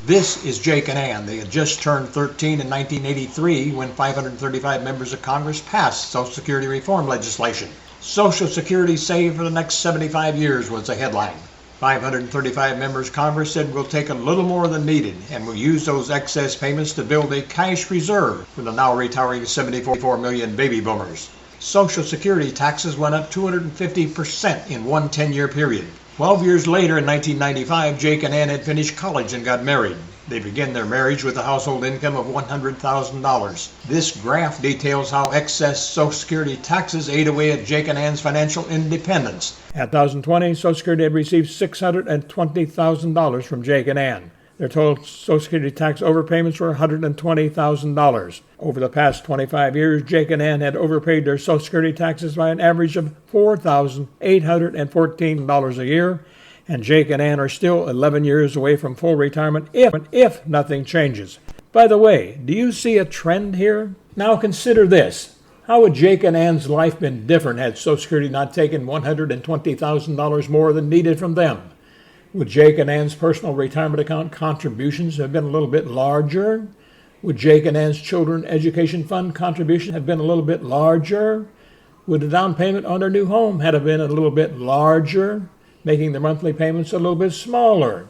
This is Jake and Ann. They had just turned 13 in 1983 when 535 members of Congress passed Social Security reform legislation. Social Security saved for the next 75 years was the headline. 535 members of Congress said we'll take a little more than needed and we'll use those excess payments to build a cash reserve for the now retiring 74 million baby boomers. Social Security taxes went up 250% in one 10-year period. 12 years later, in 1995, Jake and Ann had finished college and got married. They began their marriage with a household income of $100,000. This graph details how excess Social Security taxes ate away at Jake and Ann's financial independence. At 2020, Social Security had received $620,000 from Jake and Ann. Their total Social Security tax overpayments were $120,000. Over the past 25 years, Jake and Ann had overpaid their Social Security taxes by an average of $4,814 a year, and Jake and Ann are still 11 years away from full retirement if nothing changes. By the way, do you see a trend here? Now consider this. How would Jake and Ann's life been different had Social Security not taken $120,000 more than needed from them? Would Jake and Ann's personal retirement account contributions have been a little bit larger? Would Jake and Ann's children education fund contribution have been a little bit larger? Would the down payment on their new home have been a little bit larger, making their monthly payments a little bit smaller?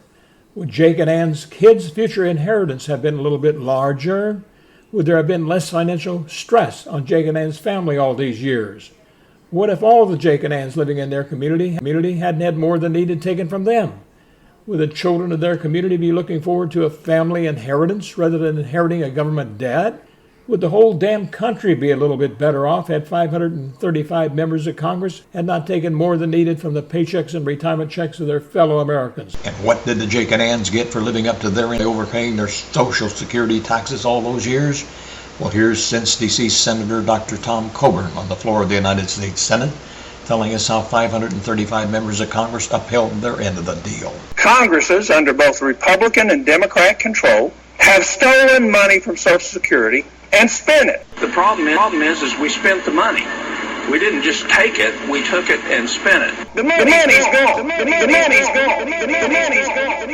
Would Jake and Ann's kids' future inheritance have been a little bit larger? Would there have been less financial stress on Jake and Ann's family all these years? What if all the Jake and Ann's living in their community hadn't had more than needed taken from them? Would the children of their community be looking forward to a family inheritance rather than inheriting a government debt? Would the whole damn country be a little bit better off had 535 members of Congress had not taken more than needed from the paychecks and retirement checks of their fellow Americans? And what did the Jake and Ann's get for living up to their end, overpaying their Social Security taxes all those years? Well, here's since deceased Senator Dr. Tom Coburn on the floor of the United States Senate, telling us how 535 members of Congress upheld their end of the deal. Congresses under both Republican and Democrat control have stolen money from Social Security and spent it. The problem is we spent the money. We didn't just take it, we took it and spent it. The money's gone. The money's gone. The money's gone.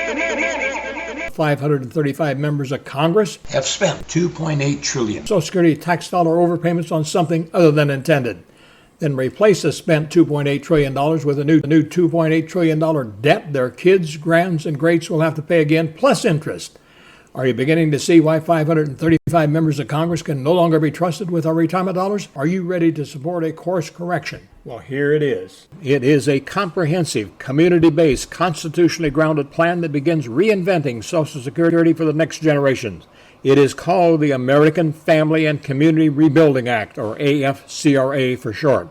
535 members of Congress have spent $2.8 trillion Social Security tax dollar overpayments on something other than intended. Then replace the spent $2.8 trillion with a new $2.8 trillion debt their kids, grands, and greats will have to pay again, plus interest. Are you beginning to see why 535 members of Congress can no longer be trusted with our retirement dollars? Are you ready to support a course correction? Well, here it is. It is a comprehensive, community-based, constitutionally grounded plan that begins reinventing Social Security for the next generation. It is called the American Family and Community Rebuilding Act, or AFCRA for short.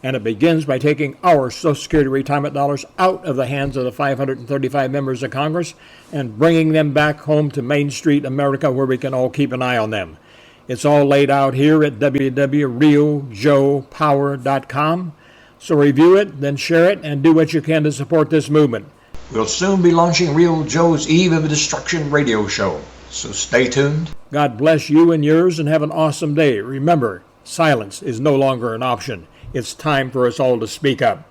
And it begins by taking our Social Security retirement dollars out of the hands of the 535 members of Congress and bringing them back home to Main Street America where we can all keep an eye on them. It's all laid out here at www.realjoepower.com. So review it, then share it, and do what you can to support this movement. We'll soon be launching Real Joe's Eve of Destruction radio show. So stay tuned. God bless you and yours and have an awesome day. Remember, silence is no longer an option. It's time for us all to speak up.